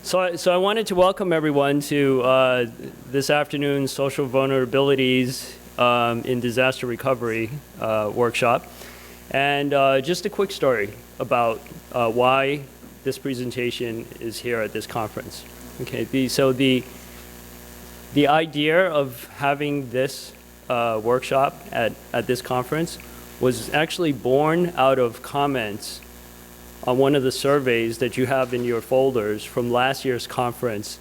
So I wanted to welcome everyone to this afternoon's Social Vulnerabilities in Disaster Recovery workshop. And just a quick story about why this presentation is here at this conference. Okay, the idea of having this workshop at this conference was actually born out of comments on one of the surveys that you have in your folders from last year's conference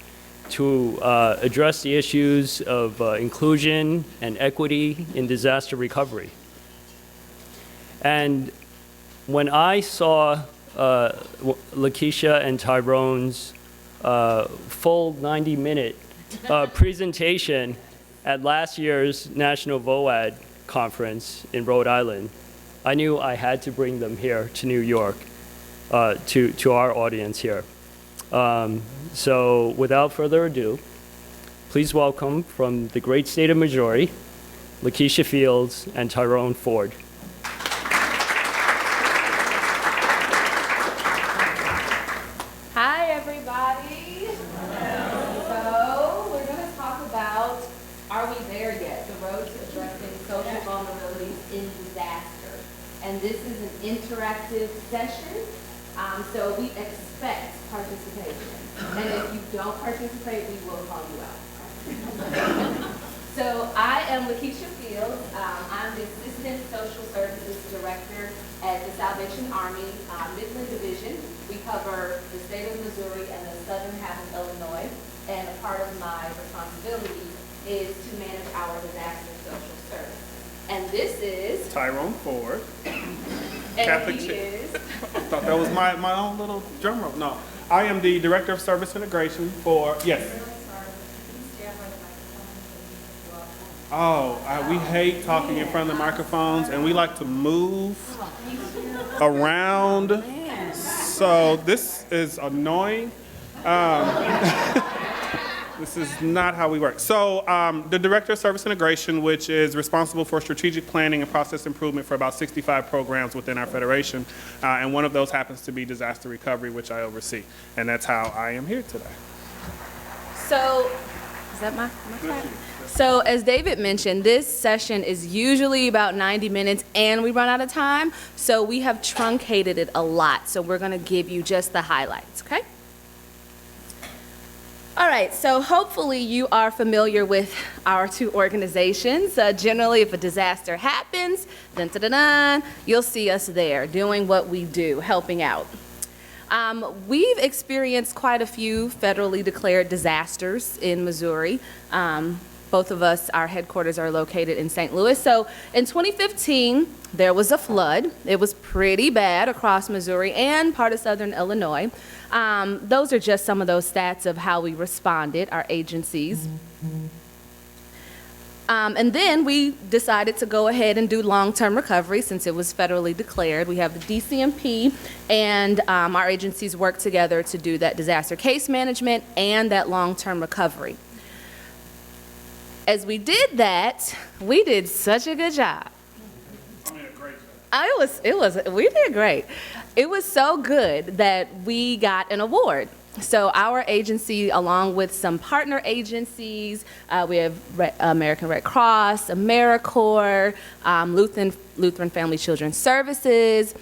to address the issues of inclusion and equity in disaster recovery. And when I saw LaKeysha and Tyrone's full 90-minute presentation at last year's National VOAD conference in Rhode Island, I knew I had to bring them here to New York. To our audience here. So without further ado, please welcome from the great state of Missouri, LaKeysha Fields and Tyrone Ford. Hi everybody. So we're going to talk about, are we there yet? The road to addressing social vulnerabilities in disaster. And this is an interactive session. So we expect participation. And if you don't participate, we will call you out. So I am LaKeysha Fields. I'm the Assistant Social Services Director at the Salvation Army Midland Division. We cover the state of Missouri and the southern half of Illinois. And a part of my responsibility is to manage our disaster social service. And this is Tyrone Ford. And Catholic he is. I thought that was my own little drum roll. No, I am the Director of Service Integration for, yes. Oh, we hate talking in front of the microphones and we like to move around. So this is annoying. This is not how we work. So the Director of Service Integration, which is responsible for strategic planning and process improvement for about 65 programs within our federation. And one of those happens to be disaster recovery, which I oversee. And that's how I am here today. So, is that my clap? So as David mentioned, this session is usually about 90 minutes and we run out of time. So we have truncated it a lot. So we're going to give you just the highlights, okay? All right, so hopefully you are familiar with our two organizations. Generally, if a disaster happens, you'll see us there doing what we do, helping out. We've experienced quite a few federally declared disasters in Missouri. Both of us, our headquarters are located in St. Louis. So in 2015, there was a flood. It was pretty bad across Missouri and part of southern Illinois. Those are just some of those stats of how we responded, our agencies. And then we decided to go ahead and do long-term recovery since it was federally declared. We have the DCMP and our agencies work together to do that disaster case management and that long-term recovery. As we did that, we did such a good job. I mean, a great job. We did great. It was so good that we got an award. So our agency, along with some partner agencies, we have American Red Cross, AmeriCorps, Lutheran Family Children's Services.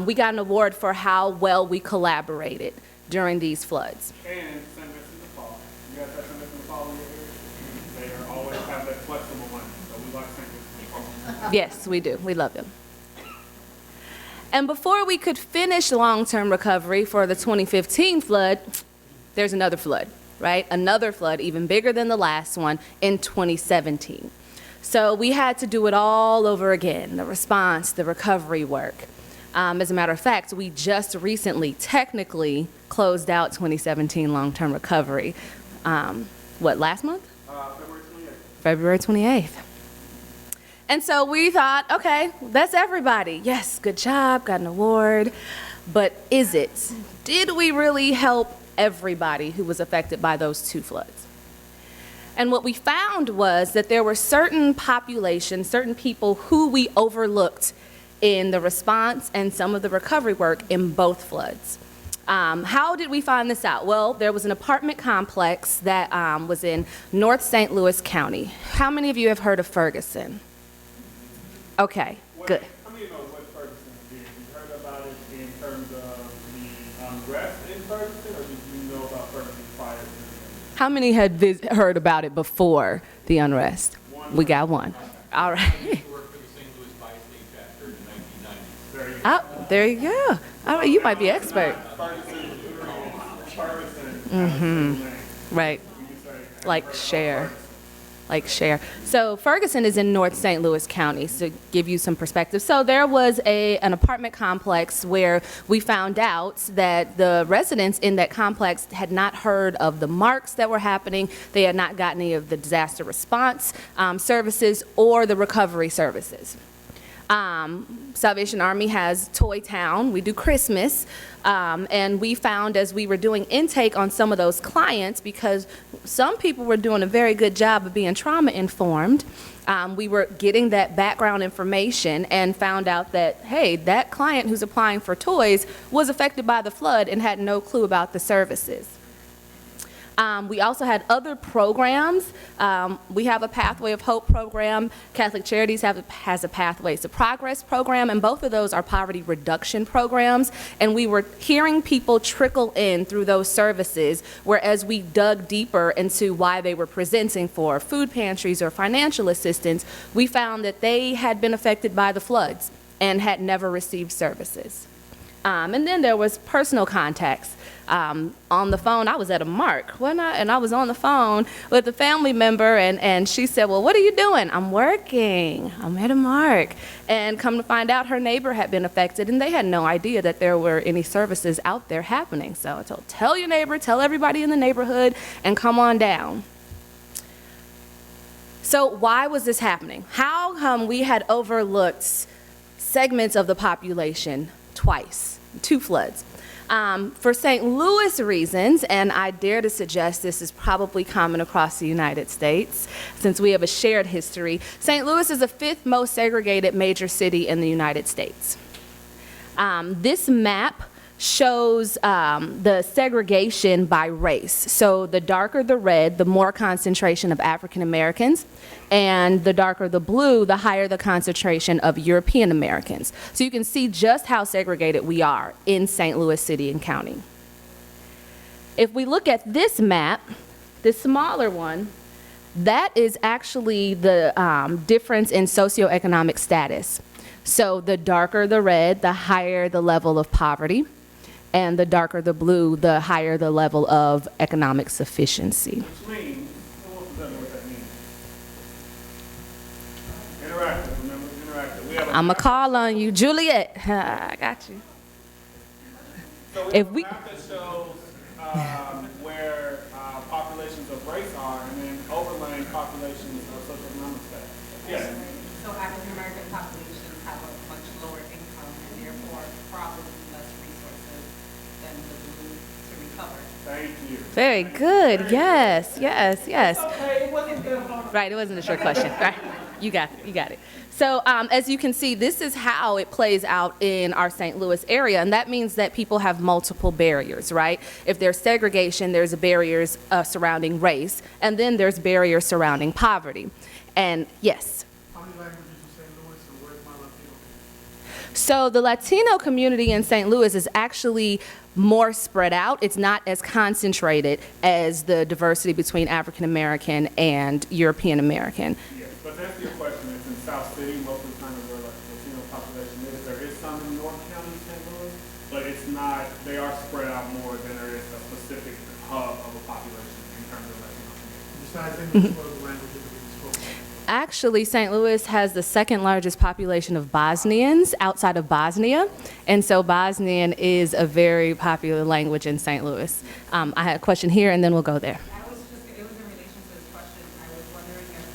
We got an award for how well we collaborated during these floods. And St. Vincent de Paul. You guys have St. Vincent de Paul in your area? They always have that flexible one. So we like St. Vincent de Paul. Yes, we do. We love them. And before we could finish long-term recovery for the 2015 flood, there's another flood, right? Another flood, even bigger than the last one, in 2017. So we had to do it all over again, the response, the recovery work. As a matter of fact, we just recently technically closed out 2017 long-term recovery. Last month? February 28th. February 28th. And so we thought, okay, that's everybody. Yes, good job, got an award. But is it? Did we really help everybody who was affected by those two floods? And what we found was that there were certain populations, certain people who we overlooked in the response and some of the recovery work in both floods. How did we find this out? Well, there was an apartment complex that was in North St. Louis County. How many of you have heard of Ferguson? Okay, good. How many know what Ferguson did? You heard about it in terms of the unrest in Ferguson, or did you know about Ferguson prior to the How many had heard about it before the unrest? We got one. All right. Worked for the St. Louis Bi-State chapter in the 1990s. Oh, there you go. All right, you might be expert. Right. Like share. So Ferguson is in North St. Louis County, to give you some perspective. So there was an apartment complex where we found out that the residents in that complex had not heard of the marks that were happening. They had not gotten any of the disaster response services or the recovery services. Salvation Army has Toy Town. We do Christmas. And we found as we were doing intake on some of those clients, because some people were doing a very good job of being trauma informed, we were getting that background information and found out that, hey, that client who's applying for toys was affected by the flood and had no clue about the services. We also had other programs. We have a Pathway of Hope program. Catholic Charities has a Pathways to Progress program, and both of those are poverty reduction programs. And we were hearing people trickle in through those services, whereas we dug deeper into why they were presenting for food pantries or financial assistance, we found that they had been affected by the floods and had never received services. And then there was personal contacts. On the phone, I was at a mark, wasn't I? And I was on the phone with a family member, and she said, well, what are you doing? I'm working. I'm at a mark. And come to find out, her neighbor had been affected, and they had no idea that there were any services out there happening. So I told, tell your neighbor, tell everybody in the neighborhood, and come on down. So why was this happening? How come we had overlooked segments of the population twice, 2 floods? For St. Louis reasons, and I dare to suggest this is probably common across the United States, since we have a shared history, St. Louis is the 5th most segregated major city in the United States. This map shows the segregation by race. So the darker the red, the more concentration of African Americans, and the darker the blue, the higher the concentration of European Americans. So you can see just how segregated we are in St. Louis City and County. If we look at this map, this smaller one, that is actually the difference in socioeconomic status. So the darker the red, the higher the level of poverty, and the darker the blue, the higher the level of economic sufficiency. Which means, who wants to tell me what that means? Interactive, remember, interactive. We have I'm going to call on you, Juliet. I got you. So If we we- have a map that shows where populations of race are, and then overlaying populations of socioeconomic status. Yes. So African American populations have a much lower income and therefore probably less resources than the blue to recover. Thank you. Very good. Yes, yes, yes. Okay, it wasn't that hard. Right, it wasn't a short question. Right, you got it, you got it. So as you can see, this is how it plays out in our St. Louis area, and that means that people have multiple barriers, right? If there's segregation, there's barriers surrounding race, and then there's barriers surrounding poverty. And yes. How many languages in St. Louis, and where's my Latino? So the Latino community in St. Louis is actually more spread out. It's not as concentrated as the diversity between African American and European American. Yes, but that's your question. It's in South City, most of the time is where the Latino population is. There is some in North County, St. Louis, but it's not, they are spread out more than there is a specific hub of a population in terms of Latino community. Besides English, what other languages are being spoken? Actually, St. Louis has the 2nd largest population of Bosnians outside of Bosnia, and so Bosnian is a very popular language in St. Louis. I had a question here, and then we'll go there. It was in relation to this question. I was wondering if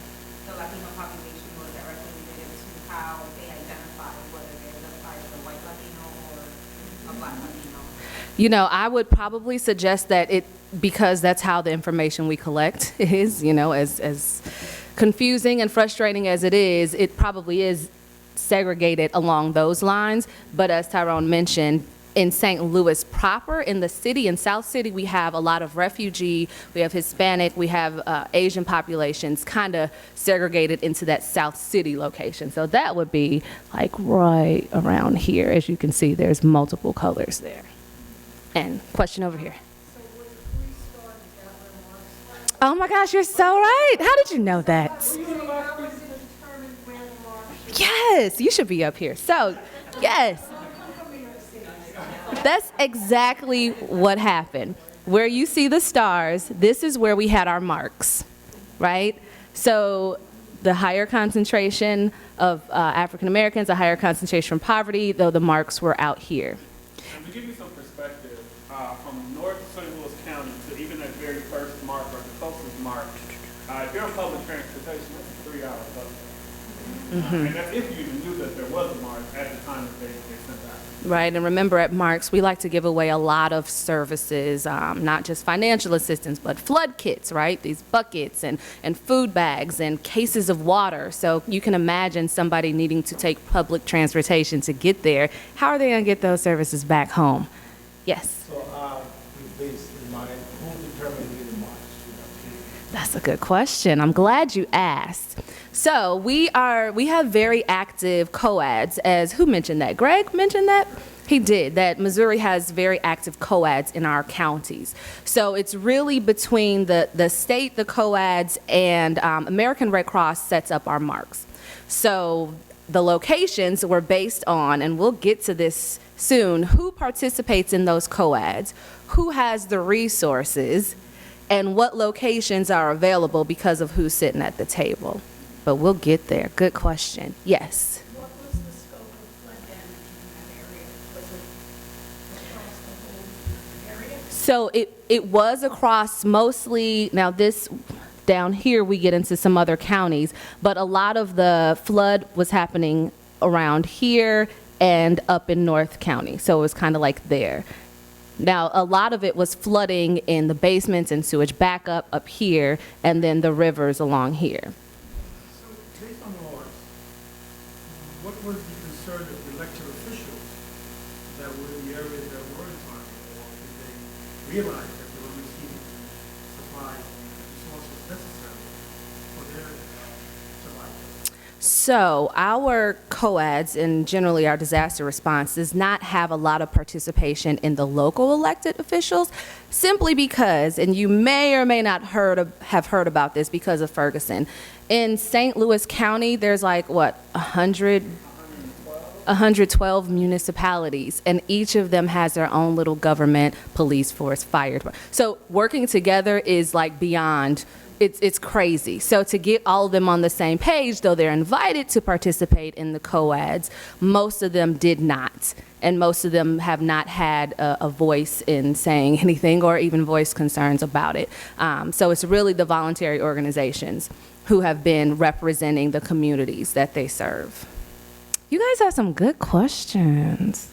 the Latino population was directly related to how they identify, whether they identify as a white Latino or a black Latino. You know, I would probably suggest that because that's how the information we collect is, you know, as confusing and frustrating as it probably is segregated along those lines. But as Tyrone mentioned, In St. Louis proper, in the city, in South City, we have a lot of refugee, we have Hispanic, we have Asian populations kind of segregated into that South City location. So that would be like right around here. As you can see, there's multiple colors there. And question over here. Oh my gosh, you're so right. How did you know that? Yes, you should be up here. So, yes. That's exactly what happened. Where you see the stars, this is where we had our marks, right? So the higher concentration of African Americans, a higher concentration from poverty, though the marks were out here. And to give you some perspective, from North St. Louis County to even that very first mark or the closest mark, if you're on public transportation, that's 3 hours up. And that's if you even knew that there was a mark at the time that they sent out. Right, and remember at Marks, we like to give away a lot of services, not just financial assistance, but flood kits, right? These buckets and food bags and cases of water. So you can imagine somebody needing to take public transportation to get there. How are they going to get those services back home? Yes? So, with this in mind, who determined the march? That's a good question. I'm glad you asked. So we have very active coads, as who mentioned that? Greg mentioned that? He did, that Missouri has very active coads in our counties. So it's really between the state, the coads, and American Red Cross sets up our marks. So the locations were based on, and we'll get to this soon, who participates in those coads, who has the resources, and what locations are available because of who's sitting at the table. But we'll get there. Good question. Yes. What was the scope of flood damage in that area? Was it across the whole area? So it was across mostly, now this down here we get into some other counties, but a lot of the flood was happening around here and up in North County. So it was kind of like there. Now, a lot of it was flooding in the basements and sewage backup up here, and then the rivers along here. So, based on yours, what was the concern of the elected officials that were in the areas that were targeted, or did they realize that they were receiving supplies and resources necessary for their survival? So our COADs and generally our disaster response does not have a lot of participation in the local elected officials, simply because, and you may or may not have heard about this because of Ferguson. In St. Louis County, there's like, what, 112 municipalities, and each of them has their own little government, police force, fire department. So working together is like beyond. It's crazy. So to get all of them on the same page, though they're invited to participate in the COADs, most of them did not. And most of them have not had a voice in saying anything or even voiced concerns about it. So it's really the voluntary organizations who have been representing the communities that they serve. You guys have some good questions.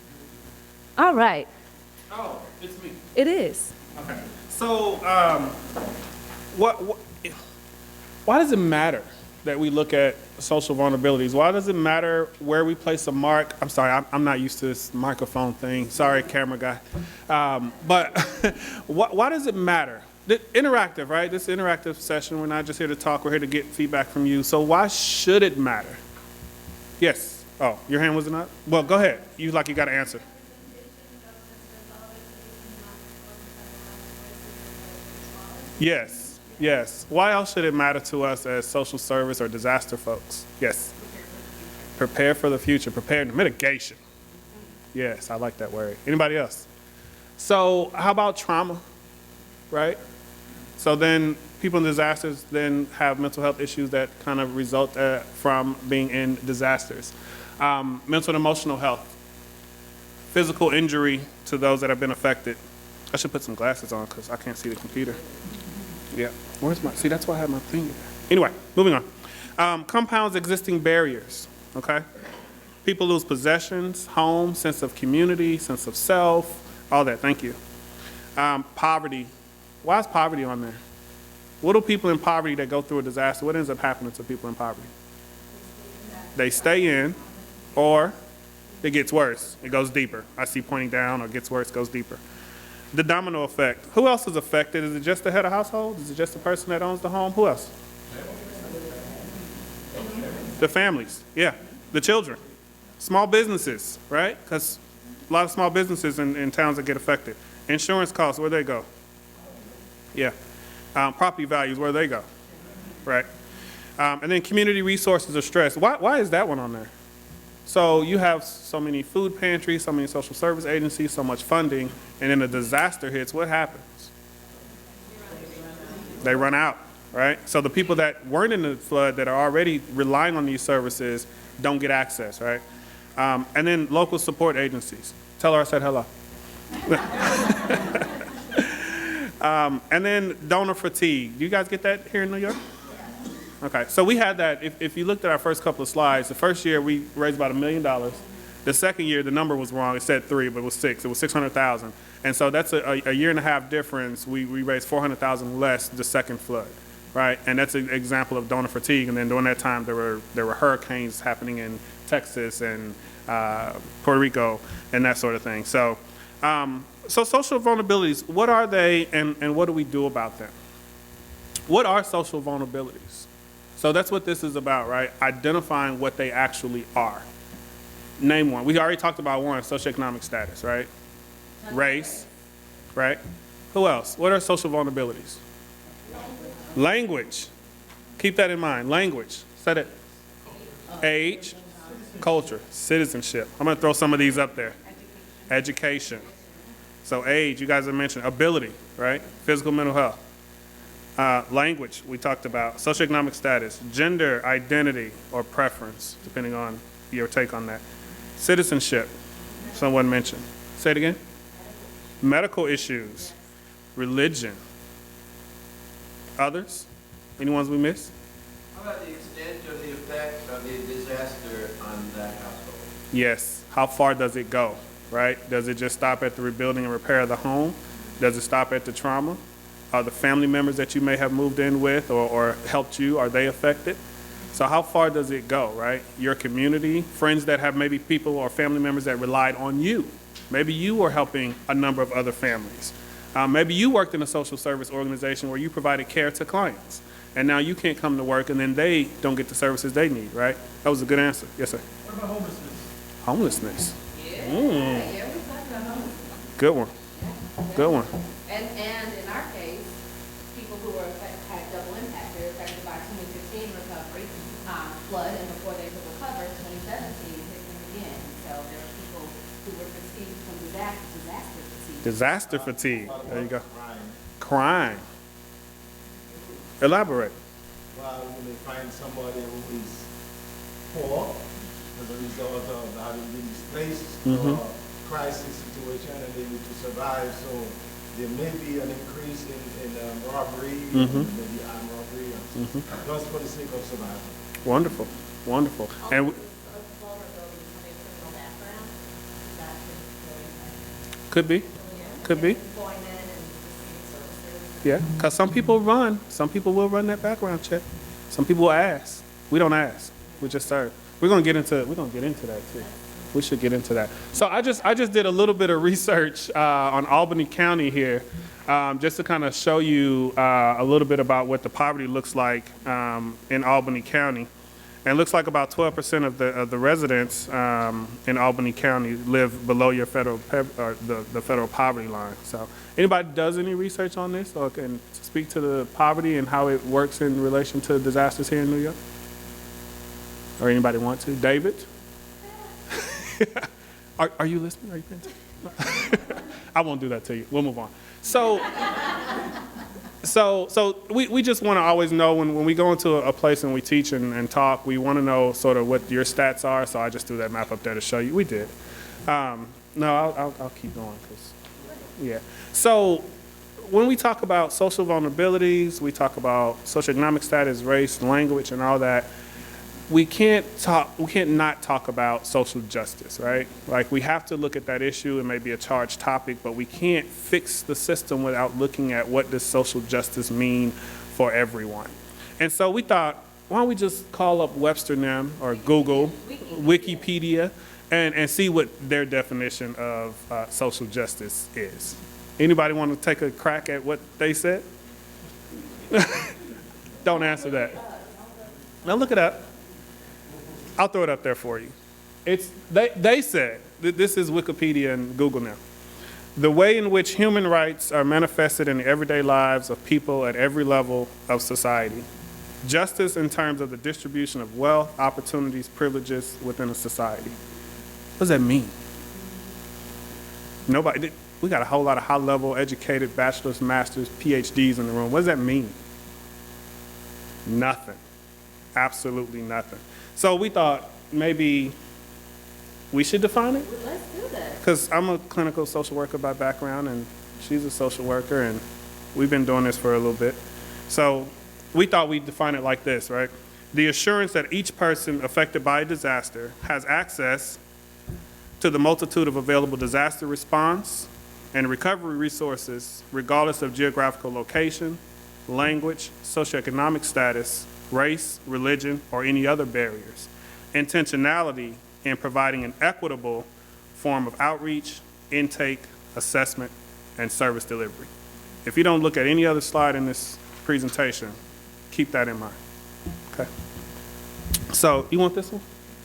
All right. Oh, it's me. It is. Okay. So, why does it matter that we look at social vulnerabilities? Why does it matter where we place a mark? I'm sorry, I'm not used to this microphone thing. Sorry, camera guy. But why does it matter? Interactive, right? This is an interactive session. We're not just here to talk. We're here to get feedback from you. So why should it matter? Yes. Oh, your hand wasn't up? Well, go ahead. You got to answer. Yes. Yes. Why else should it matter to us as social service or disaster folks? Yes. Prepare for the future. Prepare mitigation. Yes, I like that word. Anybody else? So how about trauma, right? So then people in disasters then have mental health issues that kind of result from being in disasters. Mental and emotional health. Physical injury to those that have been affected. I should put some glasses on because I can't see the computer. Yeah, where's my, see, that's why I have my finger. Anyway, moving on. Compounds existing barriers, okay? People lose possessions, home, sense of community, sense of self, all that, thank you. Poverty, why is poverty on there? What do people in poverty that go through a disaster, what ends up happening to people in poverty? They stay in, or it gets worse. It goes deeper. I see pointing down, or gets worse, goes deeper. The domino effect. Who else is affected? Is it just the head of household? Is it just the person that owns the home? Who else? The families, yeah. The children. Small businesses, right? Because a lot of small businesses in towns that get affected. Insurance costs, where they go? Yeah. Property values, where they go? Right. And then community resources are stressed. Why is that one on there? So you have so many food pantries, so many social service agencies, so much funding, and then a disaster hits, what happens? They run out, right? So the people that weren't in the flood that are already relying on these services don't get access, right? And then local support agencies. Tell her I said hello. And then donor fatigue. Do you guys get that here in New York? Okay, so we had that. If you looked at our first couple of slides, the first year we raised about $1 million. The second year, the number was wrong. It said 3, but it was 6. It was 600,000. And so that's a year and a half difference. We raised 400,000 less the second flood, right? And that's an example of donor fatigue. And then during that time, there were hurricanes happening in Texas and Puerto Rico and that sort of thing. So social vulnerabilities, what are they and what do we do about them? What are social vulnerabilities? So that's what this is about, right? Identifying what they actually are. Name one. We already talked about one, socioeconomic status, right? Race, right? Who else? What are social vulnerabilities? Language. Keep that in mind. Language. Said it. Age, culture, citizenship. I'm going to throw some of these up there. Education. So age, you guys have mentioned. Ability, right? Physical, mental health. Language, we talked about. Socioeconomic status. Gender, identity, or preference, depending on your take on that. Citizenship, someone mentioned. Say it again. Medical issues. Religion. Others? Any ones we missed? How about the extent of the effect of the disaster on that household? Yes. How far does it go, right? Does it just stop at the rebuilding and repair of the home? Does it stop at the trauma? Are the family members that you may have moved in with or helped you, are they affected? So how far does it go, right? Your community, friends that have maybe people or family members that relied on you. Maybe you were helping a number of other families. Maybe you worked in a social service organization where you provided care to clients. And now you can't come to work and then they don't get the services they need, right? That was a good answer. Yes, sir. What about homelessness? Homelessness. Yeah, yeah, we talked about homelessness. Good one. Good one. And in our case, people who had double impact, they were affected by 2015 recovery, flood, and before they could recover, 2017 hit them again. So there were people who were fatigued from disaster fatigue. Disaster fatigue. There you go. Crime. Elaborate. Well, when they find somebody who is poor as a result of having been displaced or crisis situation and they need to survive, so there may be an increase in robbery, maybe armed robbery, just for the sake of survival. Wonderful. Wonderful. And could be. Could be. Yeah, because some people run. Some people will run that background check. Some people will ask. We don't ask. We just serve. We're gonna get into that too. We should get into that. So I just did a little bit of research on Albany County here, just to kind of show you a little bit about what the poverty looks like in Albany County. And it looks like about 12% of the residents in Albany County live below your the federal poverty line. So anybody does any research on this or can speak to the poverty and how it works in relation to disasters here in New York? Or anybody want to? David? Are you listening? Are you paying attention? I won't do that to you. We'll move on. So we just want to always know when we go into a place and we teach and talk, we want to know sort of what your stats are. So I just threw that map up there to show you. We did. No, I'll keep going. Yeah. So when we talk about social vulnerabilities, we talk about socioeconomic status, race, language, and all that. We can't not talk about social justice, right? Like we have to look at that issue. It may be a charged topic, but we can't fix the system without looking at what does social justice mean for everyone. And so we thought, why don't we just call up Webster now or Google, Wikipedia, and see what their definition of social justice is. Anybody want to take a crack at what they said? Don't answer that. Now look it up. I'll throw it up there for you. They said, this is Wikipedia and Google now. The way in which human rights are manifested in the everyday lives of people at every level of society. Justice in terms of the distribution of wealth, opportunities, privileges within a society. What does that mean? We got a whole lot of high-level educated bachelor's, master's, PhDs in the room. What does that mean? Nothing. Absolutely nothing. So we thought maybe we should define it. Let's do that. Because I'm a clinical social worker by background, and she's a social worker, and we've been doing this for a little bit. So we thought we'd define it like this, right? The assurance that each person affected by a disaster has access to the multitude of available disaster response and recovery resources, regardless of geographical location, language, socioeconomic status, race, religion, or any other barriers. Intentionality in providing an equitable form of outreach, intake, assessment, and service delivery. If you don't look at any other slide in this presentation, keep that in mind. Okay. So you want this one?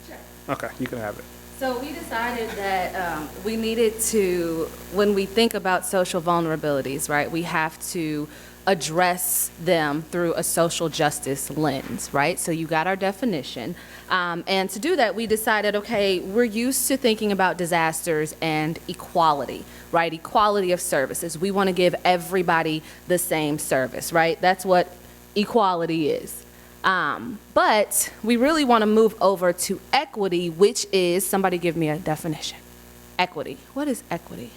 Sure. Okay, you can have it. So we decided that we needed to, when we think about social vulnerabilities, right, we have to address them through a social justice lens, right? So you got our definition. And to do that, we decided, okay, we're used to thinking about disasters and equality, right? Equality of services. We want to give everybody the same service, right? That's what equality is. But we really want to move over to equity, which is, somebody give me a definition. Equity. What is equity?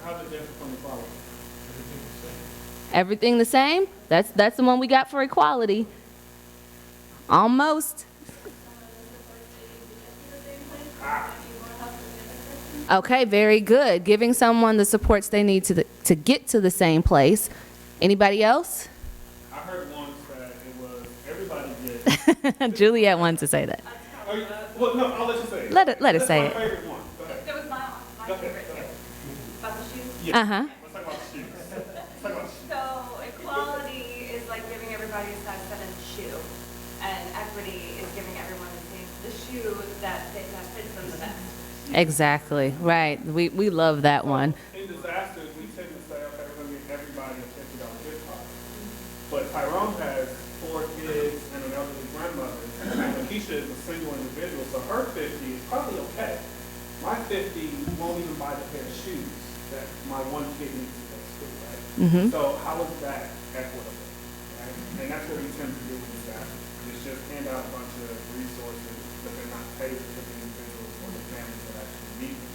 How's it different from equality? Everything the same? That's the one we got for equality. Almost. Okay, very good. Giving someone the supports they need to get to the same place. Anybody else? I heard once that it was everybody gets. Juliet wanted to say that. Well, no, I'll let you say it. Let her That's say my it. favorite one. Go ahead. That was my Go ahead. favorite too. About the shoes. Yeah. Uh-huh. Let's talk about shoes. Let's talk about shoes. So equality is like giving everybody a size 7 shoe, and equity is giving everyone the shoe that fits them the best. Exactly. Right. We love that one. In disasters, we tend to say, okay, we're going to give everybody a $50 gift card. But Tyrone has 4 kids and an elderly grandmother, and LaKeysha is a single individual, so her 50 is probably okay. My 50 won't even buy the pair of shoes that my one kid needs to go to school, right? Mm-hmm. So how is that equitable, right? And that's what we tend to do with disasters. It's just hand out a bunch of resources, but they're not paid for the individuals or the families that actually need them.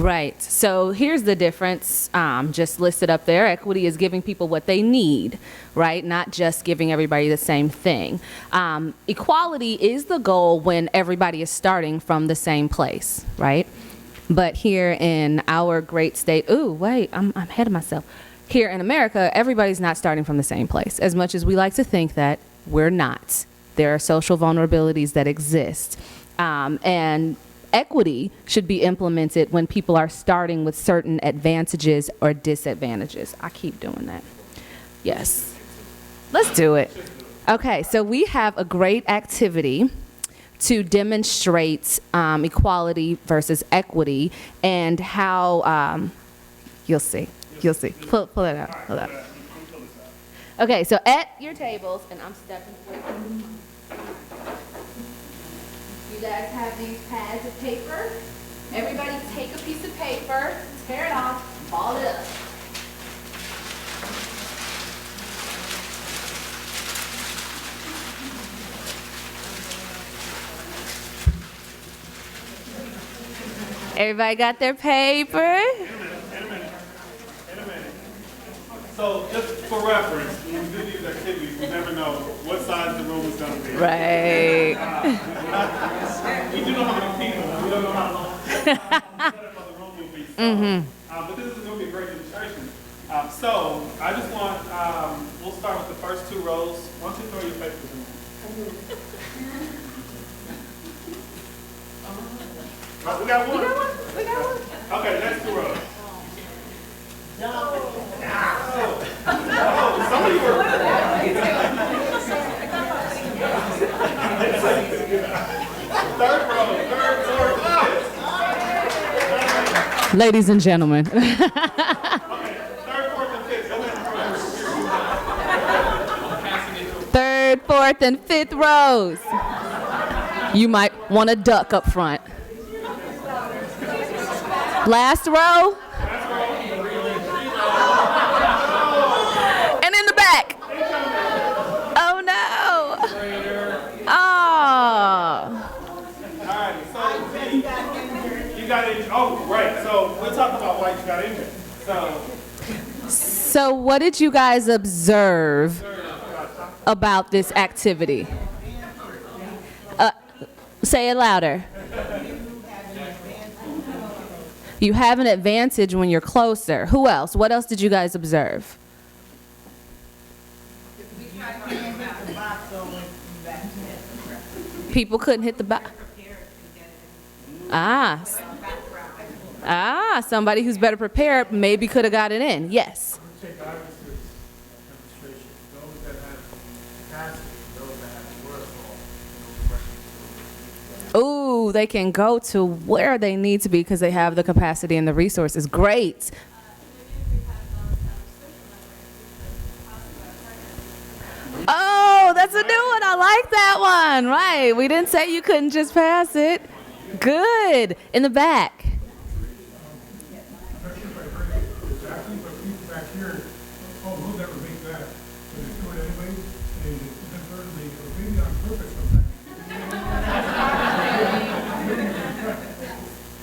Right. So here's the difference, just listed up there. Equity is giving people what they need, right? Not just giving everybody the same thing. Equality is the goal when everybody is starting from the same place, right? But here in our great state, I'm ahead of myself. Here in America, everybody's not starting from the same place. As much as we like to think that, we're not. There are social vulnerabilities that exist. And equity should be implemented when people are starting with certain advantages or disadvantages. I keep doing that. Yes. Let's do it. Okay, so we have a great activity to demonstrate equality versus equity and how, you'll see. Pull it out. Pull it out. Okay, so at your tables, and I'm stepping away from the mic. You guys have these pads of paper. Everybody take a piece of paper, tear it off, ball it up. Everybody got their paper? In a minute. So just for reference, when we do these activities, we never know what size the room is going to be. Right. We do know how many people. We don't know how long the room will be. So, but this is going to be a great demonstration. So I just want, we'll start with the first 2 rows. Why don't you throw your papers in there? Oh, we got one. We got one. Okay, next 2 rows. Some of you were. Third row. Ladies and gentlemen. Okay, 3rd, 4th, and 5th. Go ahead. 3rd, 4th, and 5th rows. You might want to duck up front. Last row. And in the back. Oh no. Oh. All right, so you got in. Oh, right. So we'll talk about why you got injured. So what did you guys observe about this activity? Say it louder. You have an advantage when you're closer. Who else? What else did you guys observe? People couldn't hit the box. Somebody who's better prepared maybe could have got it in. Yes. Take Iris' demonstration, those that have capacity, those that have wherewithal, Ooh, they can go to where they need to be because they have the capacity and the resources. Great. Oh, that's a new one. I like that one. Right. We didn't say you couldn't just pass it. Good. In the back. I'm not sure if I heard it exactly, but people back here, we'll never make that. But they do it anyway, and inadvertently, or maybe on purpose sometimes.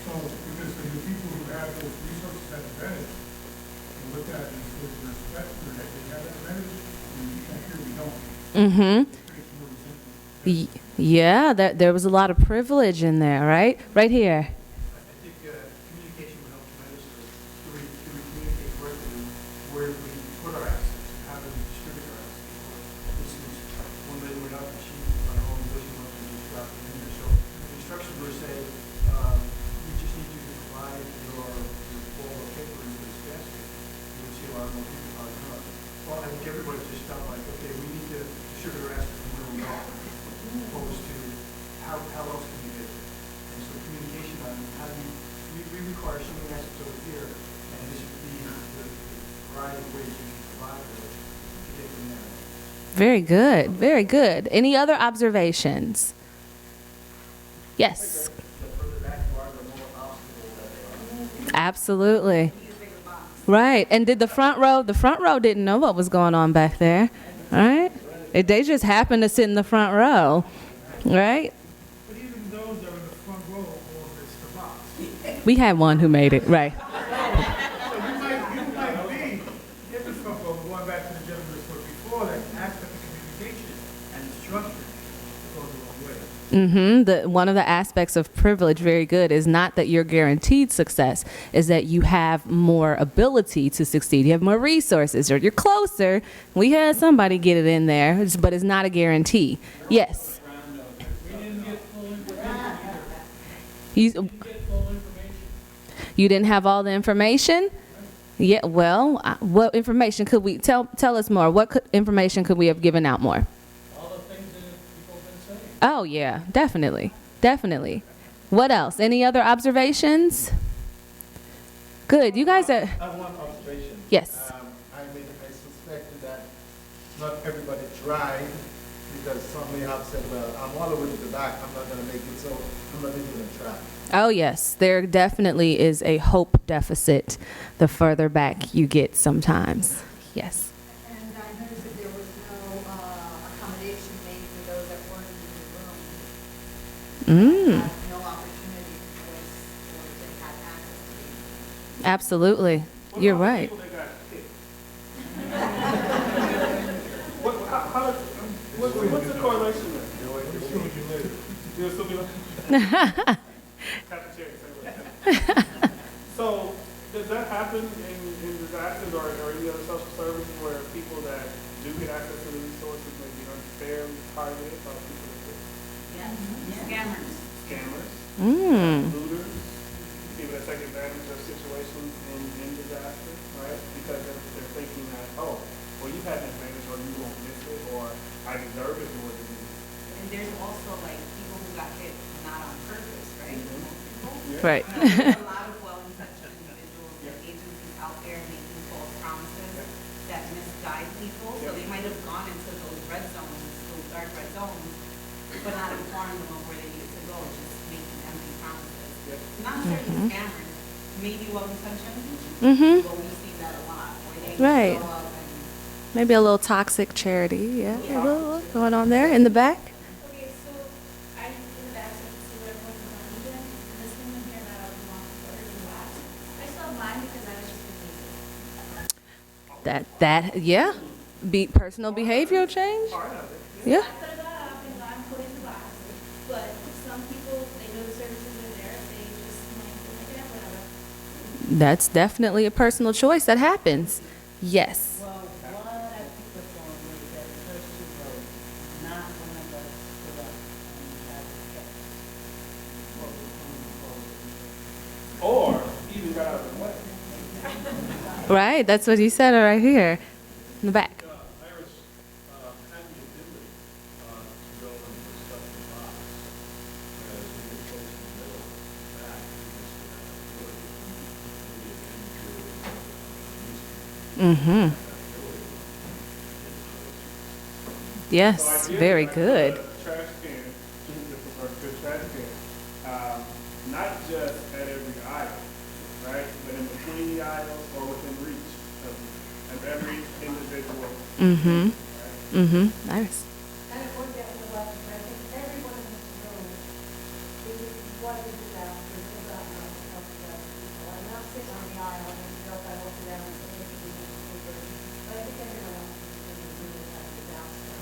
So, because the people who have those resources have advantage, and with that is respect, or that they have that advantage, and here we don't. Mm-hmm. Yeah, there was a lot of privilege in there, right? Right here. I think communication will help tremendously. Do we communicate correctly where we put our assets, how do we distribute our assets? This is one day we're not achieving our own vision, what we just drop it in there. So the instructions were say, we just need you to provide your ball of paper into this basket. You would see a lot more people probably come up. Well, I think everybody just felt like, okay, we need to distribute our assets from where we are, opposed to how else can we get it? And so communication on how do we require so many assets over here, and this would be the variety of ways you can provide those to get them there. Very good. Very good. Any other observations? Yes. Absolutely. Right. And did the front row didn't know what was going on back there. All right. They just happened to sit in the front row. Right? But even those that are in the front row will miss the box. We had one who made it. Right. So you might be in the front row, going back to the gentleman who spoke before, that aspect of communication and instruction goes a long way. One of the aspects of privilege, very good, is not that you're guaranteed success, is that you have more ability to succeed. You have more resources, or you're closer. We had somebody get it in there, but it's not a guarantee. Yes. You didn't have all the information? Yeah, well, what information could we, tell us more. What information could we have given out more? All the things that people have been saying. Oh, yeah, definitely. Definitely. What else? Any other observations? Good. You guys are. I have one observation. Yes. I suspected that not everybody tried because some may have said, well, I'm all the way to the back, I'm not going to make it, so I'm not even going to try. Oh, yes. There definitely is a hope deficit the further back you get sometimes. Yes. And I noticed that there was no accommodation made for those that weren't in the room. No opportunity for to have access to. Absolutely. You're right. What's the correlation there? You'll still be looking? So, does that happen in disasters or any other social services where people that do get access to the resources may be unfairly targeted by people that do? Yes, scammers. Scammers? Looters, people that take advantage of situations in disaster, right? Because they're thinking that, oh, well, you had an advantage, or you won't miss it, or I deserve it more than you. And there's also like people who got hit not on purpose, right? Most people. Right. There's a lot of well-intentioned individuals and agencies out there making false promises that misguide people. So they might have gone into those red zones, those dark red zones, but not informing them of where they needed to go, just making empty promises. Not necessarily scammers, maybe well-intentioned, but we see that a lot, where they Right. show up and Maybe a little toxic charity. Yeah. A little going on there in the back. Okay, so I in the back, so you can see what everyone's on even, and this woman here that I was walking for her last. I still have mine because I was just confused. Yeah. Personal behavioral change. Yeah. I put it up and I'm putting the box, but some people, they know the services are there, they just might be like, yeah, whatever. That's definitely a personal choice that happens. Yes. Well, what I think was wrong was that the first two rows, not one of us stood up and had to catch what was coming forward. Or even got out of the way. Right. That's what you said right here in the back. Iris, had the ability to go and put stuff in the box, whereas we were close in the middle, back, Mm-hmm. Yes. So ideally, Very like, good. a trash can, or a good trash can, not just at every aisle, right? But in between the aisles or within reach of every individual. Mm-hmm. Right? Mm-hmm. Nice. And it worked out for the last, I think everyone in this room, was a disaster, because I know how to help the other people. I'm not sitting on the aisle and felt I looked down and said, maybe we need to take it. But I think everyone else is going to do this as a disaster.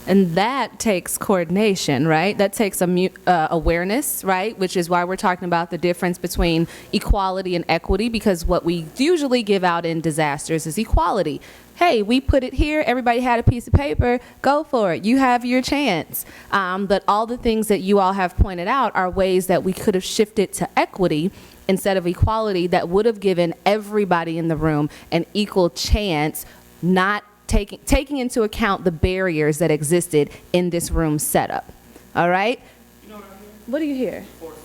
And that takes coordination, right? That takes awareness, right? Which is why we're talking about the difference between equality and equity, because what we usually give out in disasters is equality. Hey, we put it here, everybody had a piece of paper, go for it, you have your chance. But all the things that you all have pointed out are ways that we could have shifted to equity instead of equality that would have given everybody in the room an equal chance, not taking into account the barriers that existed in this room setup. All right? You know what I mean? What do you hear? 14.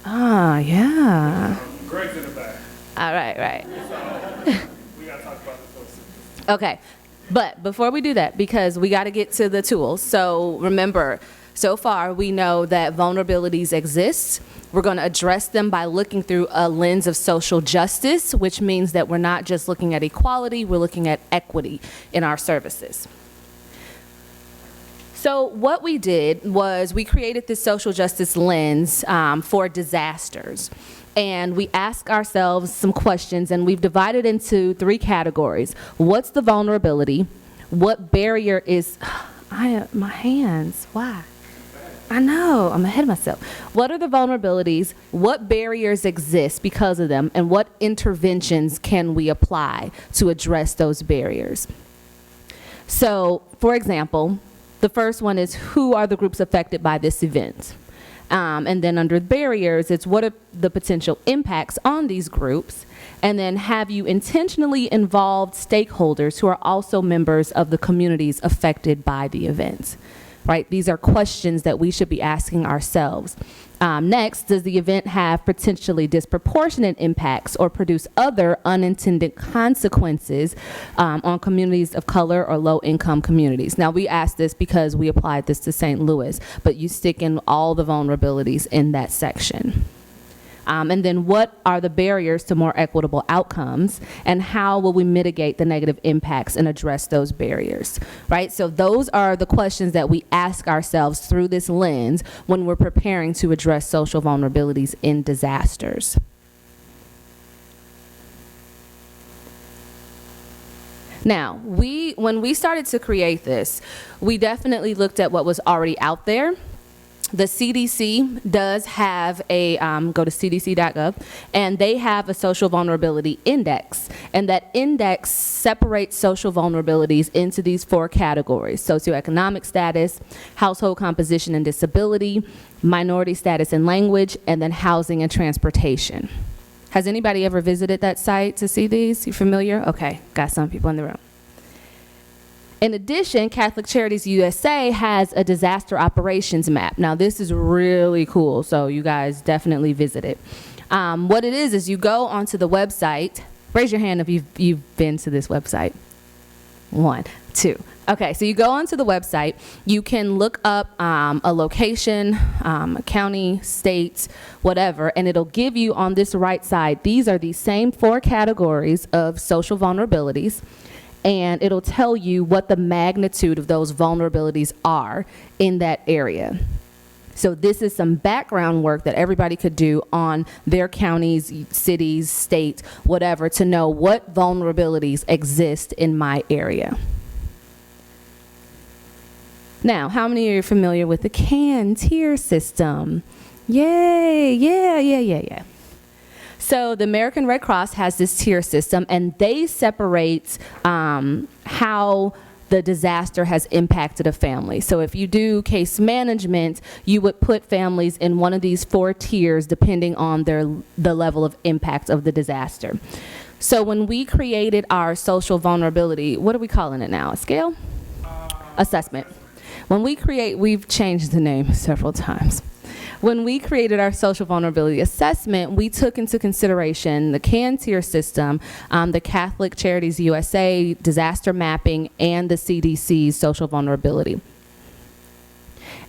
Ah, yeah. Greg's in the back. All right. We got to talk about the 14. Okay. But before we do that, because we got to get to the tools. So remember, so far we know that vulnerabilities exist. We're going to address them by looking through a lens of social justice, which means that we're not just looking at equality, we're looking at equity in our services. So what we did was we created this social justice lens for disasters. And we ask ourselves some questions, and we've divided into 3 categories. What's the vulnerability? What barrier is, my hands, why? I know, I'm ahead of myself. What are the vulnerabilities? What barriers exist because of them? And what interventions can we apply to address those barriers? So, for example, the first one is, who are the groups affected by this event? And then under barriers, it's what are the potential impacts on these groups? And then have you intentionally involved stakeholders who are also members of the communities affected by the event? Right? These are questions that we should be asking ourselves. Next, does the event have potentially disproportionate impacts or produce other unintended consequences on communities of color or low-income communities? Now, we asked this because we applied this to St. Louis, but you stick in all the vulnerabilities in that section. And then what are the barriers to more equitable outcomes, and how will we mitigate the negative impacts and address those barriers, right? So those are the questions that we ask ourselves through this lens when we're preparing to address social vulnerabilities in disasters. Now, when we started to create this, we definitely looked at what was already out there. The CDC does have a, go to cdc.gov, and they have a social vulnerability index. And that index separates social vulnerabilities into these 4 categories: socioeconomic status, household composition and disability, minority status and language, and then housing and transportation. Has anybody ever visited that site to see these? You familiar? Okay, got some people in the room. In addition, Catholic Charities USA has a disaster operations map. Now, this is really cool, so you guys definitely visit it. What it is you go onto the website. Raise your hand if you've been to this website. 1, 2. Okay, so you go onto the website. You can look up a location, a county, state, whatever, and it'll give you on this right side, these are the same 4 categories of social vulnerabilities. And it'll tell you what the magnitude of those vulnerabilities are in that area. So this is some background work that everybody could do on their counties, cities, states, whatever, to know what vulnerabilities exist in my area. Now, how many of you are familiar with the CAN tier system? Yay, yeah. So the American Red Cross has this tier system, and they separate how the disaster has impacted a family. So if you do case management, you would put families in one of these 4 tiers depending on the level of impact of the disaster. So when we created our social vulnerability, what are we calling it now? A scale? Assessment. When we've changed the name several times. When we created our social vulnerability assessment, we took into consideration the CAN tier system, the Catholic Charities USA disaster mapping, and the CDC's social vulnerability.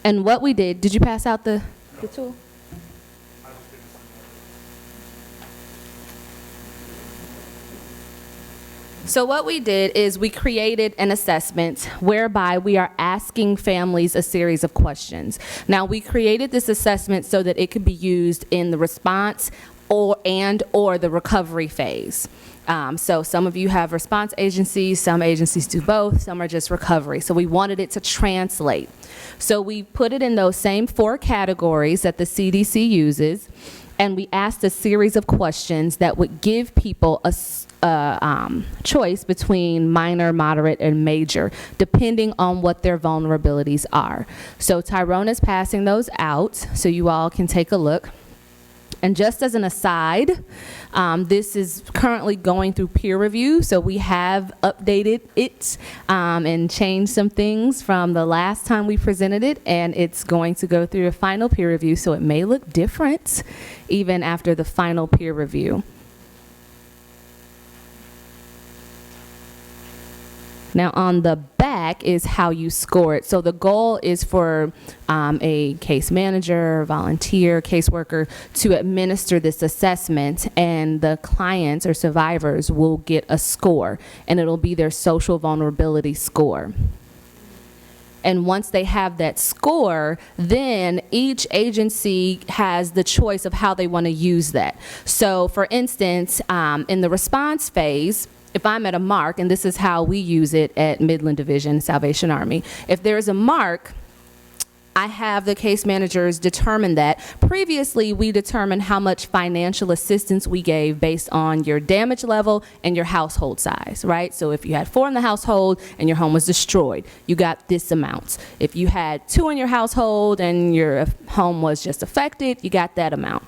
And what we did you pass out the tool? So what we did is we created an assessment whereby we are asking families a series of questions. Now, we created this assessment so that it could be used in the response or the recovery phase. So some of you have response agencies, some agencies do both, some are just recovery. So we wanted it to translate. So we put it in those same 4 categories that the CDC uses, and we asked a series of questions that would give people a choice between minor, moderate, and major, depending on what their vulnerabilities are. So Tyrone is passing those out so you all can take a look. And just as an aside, this is currently going through peer review, so we have updated it and changed some things from the last time we presented it, and it's going to go through a final peer review, so it may look different even after the final peer review. Now on the back is how you score it. So the goal is for a case manager, volunteer, caseworker to administer this assessment, and the clients or survivors will get a score, and it'll be their social vulnerability score. And once they have that score, then each agency has the choice of how they want to use that. So for instance, in the response phase, if I'm at a mark, and this is how we use it at Midland Division, Salvation Army, if there's a mark, I have the case managers determine that. Previously, we determined how much financial assistance we gave based on your damage level and your household size, right? So if you had 4 in the household and your home was destroyed, you got this amount. If you had 2 in your household and your home was just affected, you got that amount.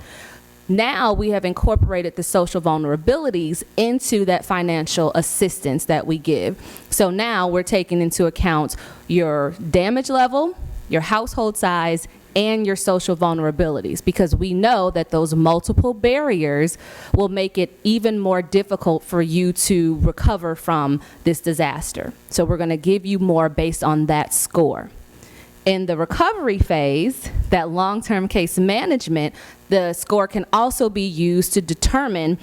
Now we have incorporated the social vulnerabilities into that financial assistance that we give. So now we're taking into account your damage level, your household size, and your social vulnerabilities, because we know that those multiple barriers will make it even more difficult for you to recover from this disaster. So we're going to give you more based on that score. In the recovery phase, that long-term case management, the score can also be used to determine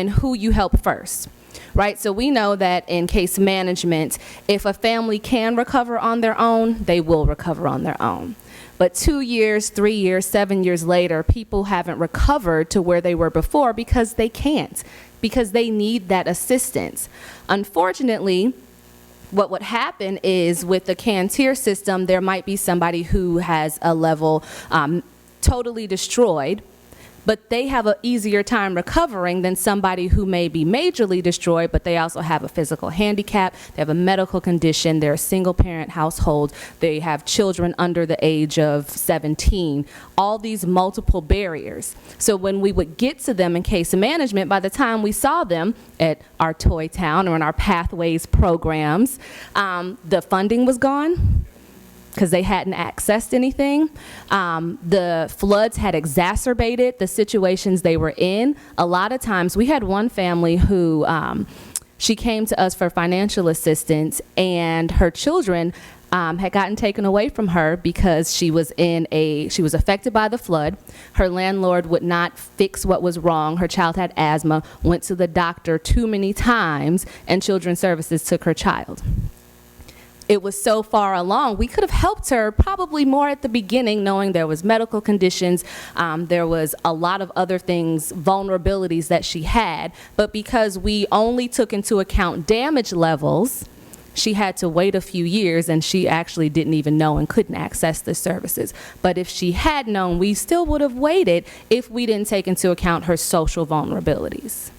who you help first, right? So we know that in case management, if a family can recover on their own, they will recover on their own. But 2 years, 3 years, 7 years later, people haven't recovered to where they were before because they can't, because they need that assistance. Unfortunately, what would happen is with the can-tier system, there might be somebody who has a level totally destroyed, but they have an easier time recovering than somebody who may be majorly destroyed, but they also have a physical handicap, they have a medical condition, they're a single-parent household, they have children under the age of 17, all these multiple barriers. So when we would get to them in case management, by the time we saw them at our Toy Town or in our Pathways programs, the funding was gone, because they hadn't accessed anything. The floods had exacerbated the situations they were in. A lot of times, we had one family who, she came to us for financial assistance, and her children had gotten taken away from her because she was affected by the flood. Her landlord would not fix what was wrong. Her child had asthma, went to the doctor too many times, and Children's Services took her child. It was so far along, we could have helped her probably more at the beginning, knowing there was medical conditions, there was a lot of other things, vulnerabilities that she had, but because we only took into account damage levels, she had to wait a few years, and she actually didn't even know and couldn't access the services. But if she had known, we still would have waited if we didn't take into account her social vulnerabilities.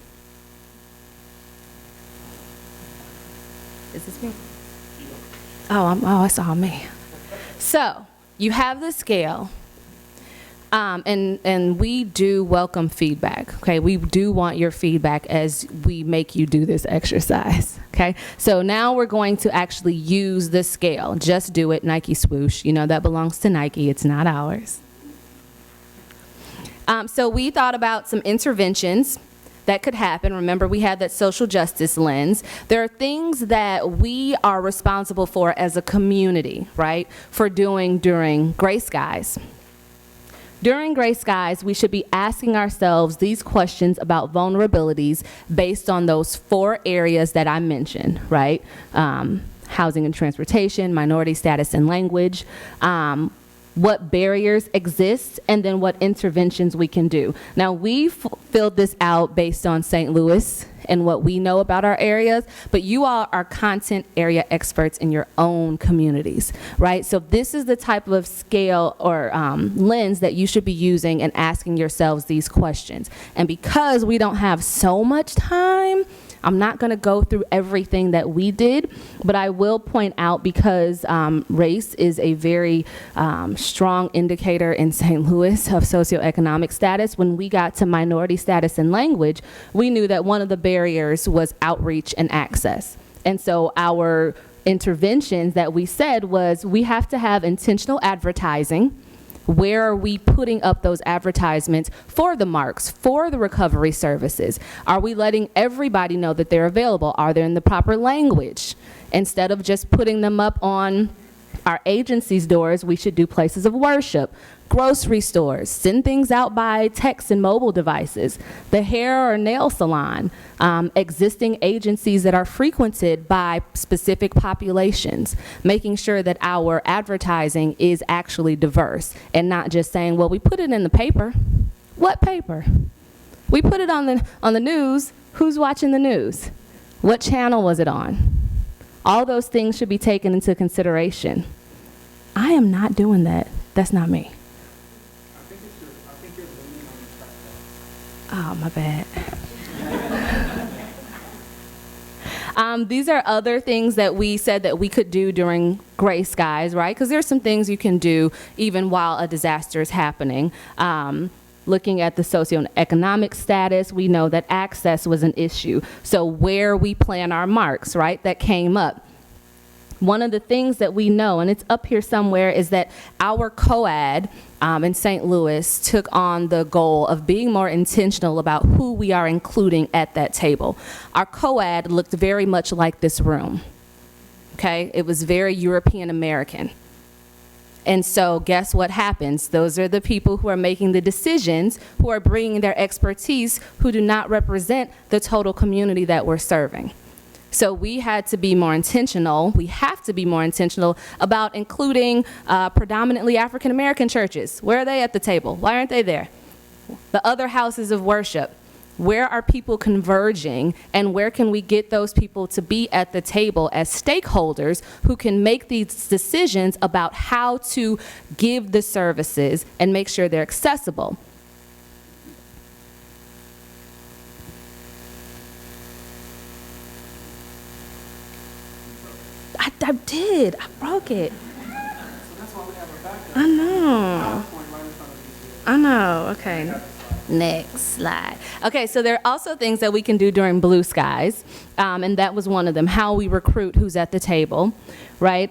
Is this me? Oh, it's all me. So you have the scale, and we do welcome feedback, okay? We do want your feedback as we make you do this exercise, okay? So now we're going to actually use the scale. Just do it, Nike swoosh. You know that belongs to Nike. It's not ours. So we thought about some interventions that could happen. Remember, we had that social justice lens. There are things that we are responsible for as a community, right, for doing during Gray Skies. During Gray Skies, we should be asking ourselves these questions about vulnerabilities based on those 4 areas that I mentioned, right? Housing and transportation, minority status and language, what barriers exist, and then what interventions we can do. Now, we filled this out based on St. Louis and what we know about our areas, but you all are content area experts in your own communities, right? So this is the type of scale or lens that you should be using and asking yourselves these questions. And because we don't have so much time, I'm not going to go through everything that we did, but I will point out, because race is a very strong indicator in St. Louis of socioeconomic status. When we got to minority status and language, we knew that one of the barriers was outreach and access. And so our interventions that we said was we have to have intentional advertising. Where are we putting up those advertisements for the marks, for the recovery services? Are we letting everybody know that they're available? Are they in the proper language? Instead of just putting them up on our agency's doors, we should do places of worship, grocery stores, send things out by text and mobile devices, the hair or nail salon, existing agencies that are frequented by specific populations, making sure that our advertising is actually diverse and not just saying, well, we put it in the paper. What paper? We put it on the news. Who's watching the news? What channel was it on? All those things should be taken into consideration. I am not doing that. That's not me. Oh, my bad. These are other things that we said that we could do during Gray Skies, right? Because there's some things you can do even while a disaster is happening. Looking at the socioeconomic status, we know that access was an issue. So where we plan our marks, right, that came up. One of the things that we know, and it's up here somewhere, is that our COAD in St. Louis took on the goal of being more intentional about who we are including at that table. Our COAD looked very much like this room, okay? It was very European American. And so guess what happens? Those are the people who are making the decisions, who are bringing their expertise, who do not represent the total community that we're serving. So we had to be more intentional. We have to be more intentional about including predominantly African American churches. Where are they at the table? Why aren't they there? The other houses of worship. Where are people converging, and where can we get those people to be at the table as stakeholders who can make these decisions about how to give the services and make sure they're accessible? I did. I broke it. I know. I know. Okay. Next slide. Okay, so there are also things that we can do during Blue Skies, and that was one of them, how we recruit who's at the table, right?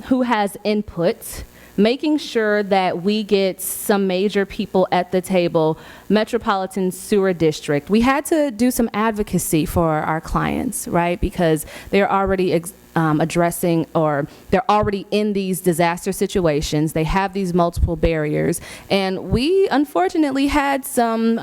Who has input, making sure that we get some major people at the table. Metropolitan Sewer District, we had to do some advocacy for our clients, right? Because they're already addressing, or they're already in these disaster situations. They have these multiple barriers. And we unfortunately had some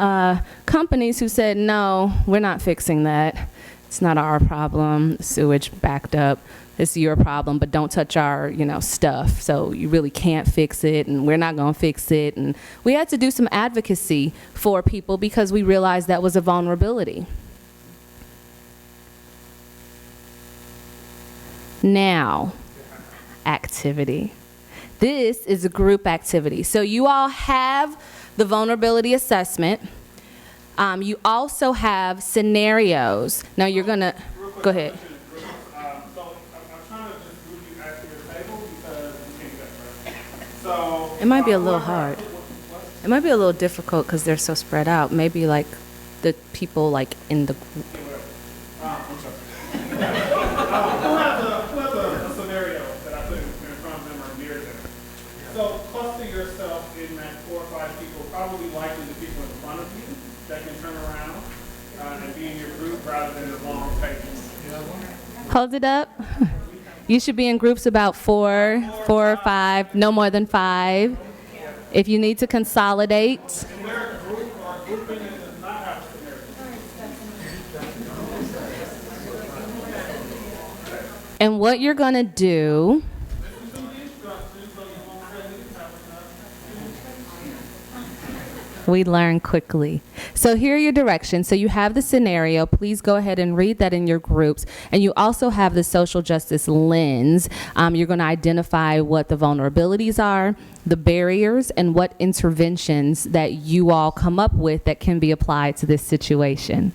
companies who said, no, we're not fixing that. It's not our problem. Sewage backed up. It's your problem, but don't touch our, stuff. So you really can't fix it, and we're not going to fix it. And we had to do some advocacy for people because we realized that was a vulnerability. Now, activity. This is a group activity. So you all have the vulnerability assessment. You also have scenarios. Now you're going to, go ahead. So I'm trying to just group you at your table because we can't do that, right? So It might be a little hard. It might be a little difficult because they're so spread out. Maybe like the people like in the group. I'm sorry. Who has a scenario that I put in front of them or near them? So cluster yourself in that 4 or 5 people, probably likely the people in front of you that can turn around and be in your group rather than the long tables. Hold it up. You should be in groups about 4 or 5, no more than 5. If you need to consolidate. And where a group or grouping that does not have a scenario. And what you're going to do, we learn quickly. So here are your directions. So you have the scenario. Please go ahead and read that in your groups. And you also have the social justice lens. You're going to identify what the vulnerabilities are, the barriers, and what interventions that you all come up with that can be applied to this situation.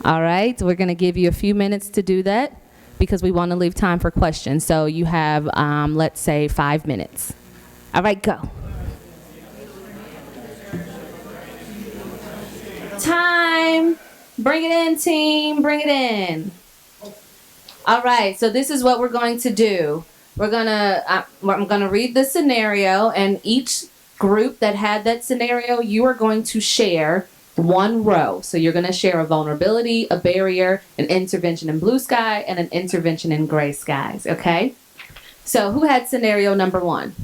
All right, we're going to give you a few minutes to do that because we want to leave time for questions. So you have, let's say, 5 minutes. All right, go. Time. Bring it in, team. Bring it in. All right, so this is what we're going to do. I'm going to read the scenario, and each group that had that scenario, you are going to share one row. So you're going to share a vulnerability, a barrier, an intervention in blue sky, and an intervention in gray skies, okay? So who had scenario number 1?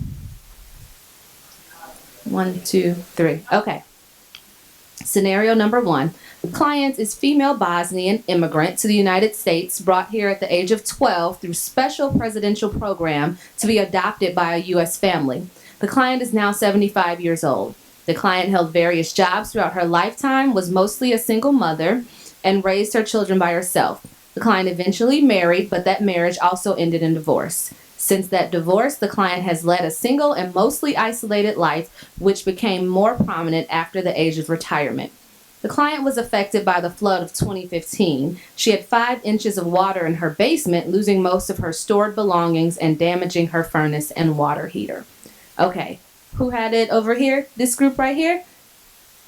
1, 2, 3. Okay. Scenario number 1. The client is female Bosnian immigrant to the United States, brought here at the age of 12 through special presidential program to be adopted by a U.S. family. The client is now 75 years old. The client held various jobs throughout her lifetime, was mostly a single mother, and raised her children by herself. The client eventually married, but that marriage also ended in divorce. Since that divorce, the client has led a single and mostly isolated life, which became more prominent after the age of retirement. The client was affected by the flood of 2015. She had 5 inches of water in her basement, losing most of her stored belongings and damaging her furnace and water heater. Okay, who had it over here? This group right here?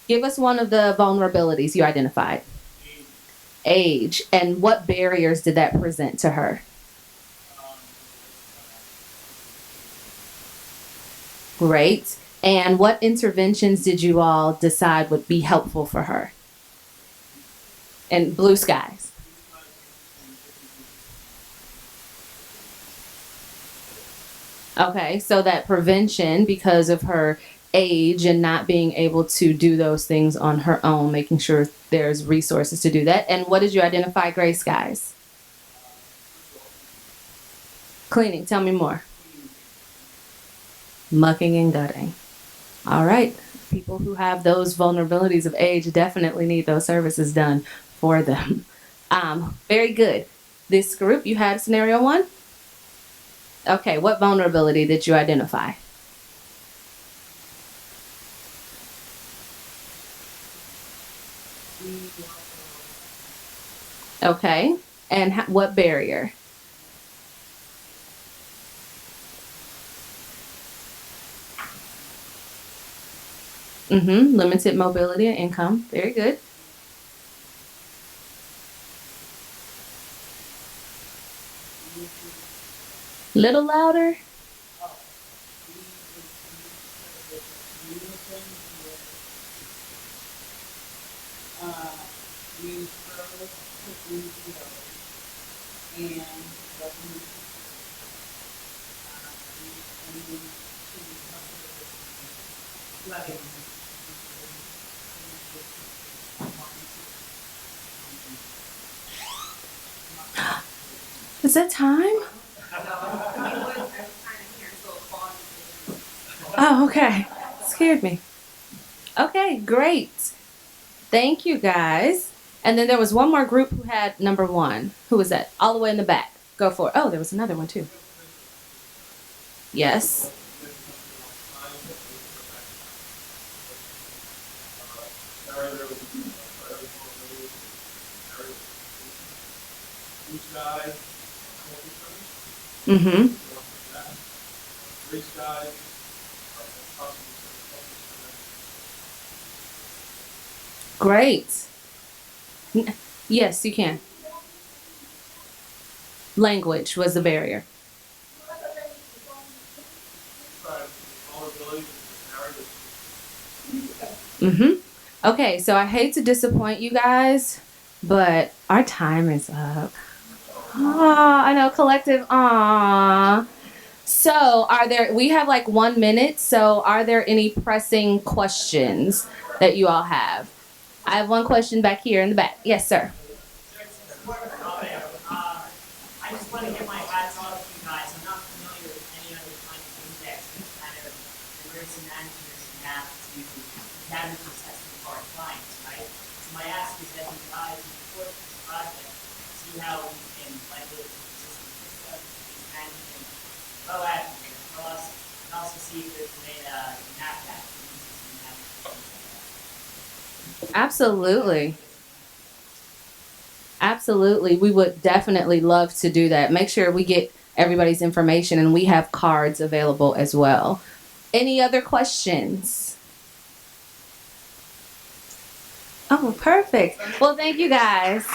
Give us one of the vulnerabilities you identified. Age. And what barriers did that present to her? Great. And what interventions did you all decide would be helpful for her? And blue skies. Okay, so that prevention, because of her age and not being able to do those things on her own, making sure there's resources to do that. And what did you identify, gray skies? Cleaning, tell me more. Mucking and gutting. All right, people who have those vulnerabilities of age definitely need those services done for them. Very good. This group, you had scenario 1? Okay, what vulnerability did you identify? Okay, and what barrier? Limited mobility and income. Very good. Little louder. Is that time? Oh, okay. Scared me. Okay, great. Thank you, guys. And then there was one more group who had number 1. Who was that? All the way in the back. Go for it. Oh, there was another one too. Yes. Mm-hmm. Great. Yes, you can. Language was the barrier. Okay, so I hate to disappoint you guys, but our time is up. Ah, I know, collective. Ah. So, we have like 1 minute. So, are there any pressing questions that you all have? I have one question back here in the back. Yes, sir. I just want to get my hats off to you guys. I'm not familiar with any other kind of index that kind of emergency managers have to damage assessment for our clients, right? So my ask is that you guys report this project, see how we can leverage existing systems, management, go at it for us, and also see if there's a way to map that. Absolutely. Absolutely. We would definitely love to do that. Make sure we get everybody's information and we have cards available as well. Any other questions? Oh, perfect. Well, thank you guys.